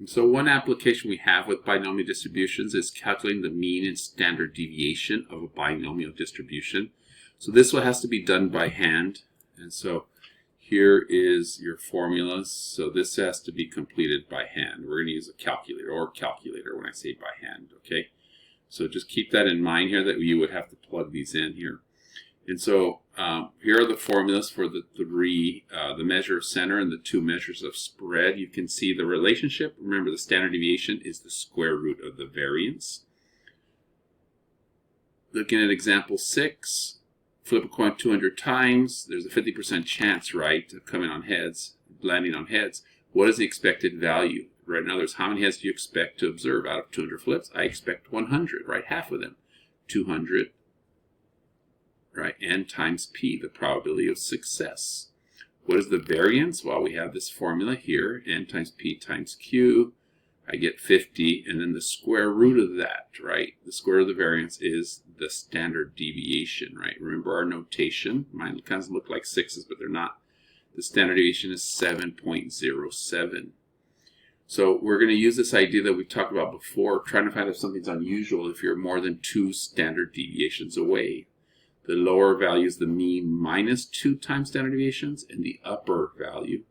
And so one application we have with binomial distributions is calculating the mean and standard deviation of a binomial distribution. So this one has to be done by hand. And so here is your formulas. So this has to be completed by hand. We're going to use a calculator when I say by hand, okay? So just keep that in mind here that you would have to plug these in here. And so here are the formulas for the measure of center and the two measures of spread. You can see the relationship. Remember, the standard deviation is the square root of the variance. Looking at example 6, flip a coin 200 times. There's a 50% chance, right, of coming on heads, landing on heads. What is the expected value? Right now, there's how many heads do you expect to observe out of 200 flips? I expect 100, right? Half of them. 200. Right, n times p, the probability of success. What is the variance? Well, we have this formula here, n times p times q. I get 50, and then the square root of that, right? The square root of the variance is the standard deviation, right? Remember our notation. Mine kind of look like sixes, but they're not. The standard deviation is 7.07. So we're going to use this idea that we talked about before, trying to find if something's unusual if you're more than 2 standard deviations away. The lower value is the mean minus 2 times standard deviations, and the upper value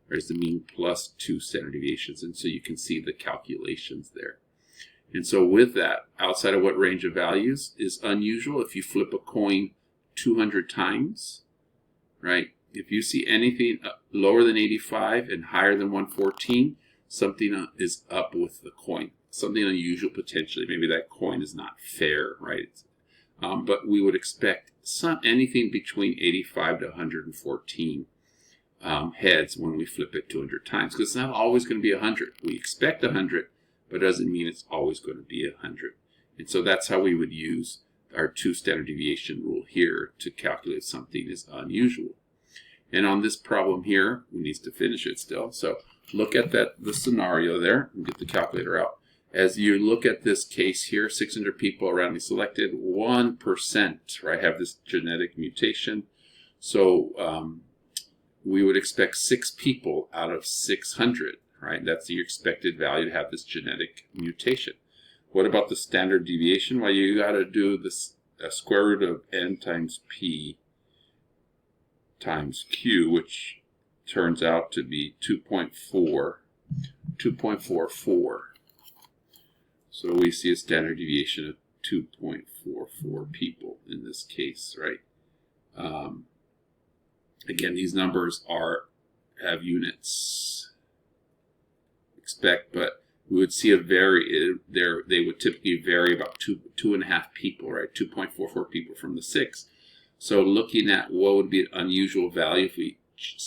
is the mean plus 2 standard deviations. And so you can see the calculations there. And so with that, outside of what range of values is unusual, if you flip a coin 200 times, right? If you see anything lower than 85 and higher than 114, something is up with the coin. Something unusual potentially. Maybe that coin is not fair, right? But we would expect anything between 85 to 114 heads when we flip it 200 times. Because it's not always going to be 100. We expect 100, but it doesn't mean it's always going to be 100. And so that's how we would use our 2 standard deviation rule here to calculate if something is unusual. And on this problem here, we need to finish it still. So look at the scenario there and get the calculator out. As you look at this case here, 600 people are randomly selected, 1%, right, have this genetic mutation. So we would expect 6 people out of 600, right? That's your expected value to have this genetic mutation. What about the standard deviation? Well, you got to do this square root of n times p times q, which turns out to be 2.44. So we see a standard deviation of 2.44 people in this case, right? Again, these numbers have units. But we would see they would typically vary about 2.5 people, right? 2.44 people from the 6. So looking at what would be an unusual value if we,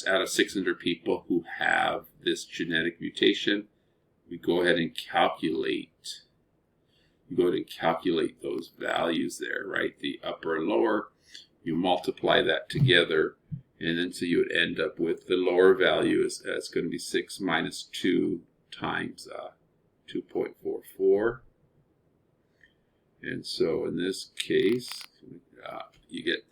out of 600 people who have this genetic mutation, we go ahead and calculate. You go ahead and calculate those values there, right? The upper and lower. You multiply that together, and then so you would end up with the lower value is going to be 6 minus 2 times 2.44. And so in this case, you get,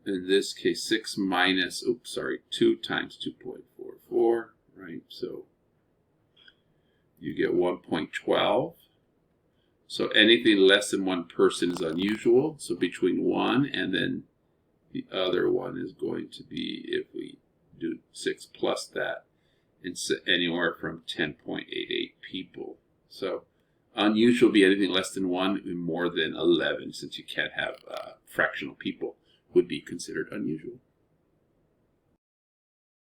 in this case, 6 minus, 2 times 2.44, right? So you get 1.12. So anything less than 1 person is unusual. So between 1 and then the other one is going to be, if we do 6 plus that, it's anywhere from 10.88 people. So unusual would be anything less than 1 and more than 11, since you can't have fractional people, would be considered unusual.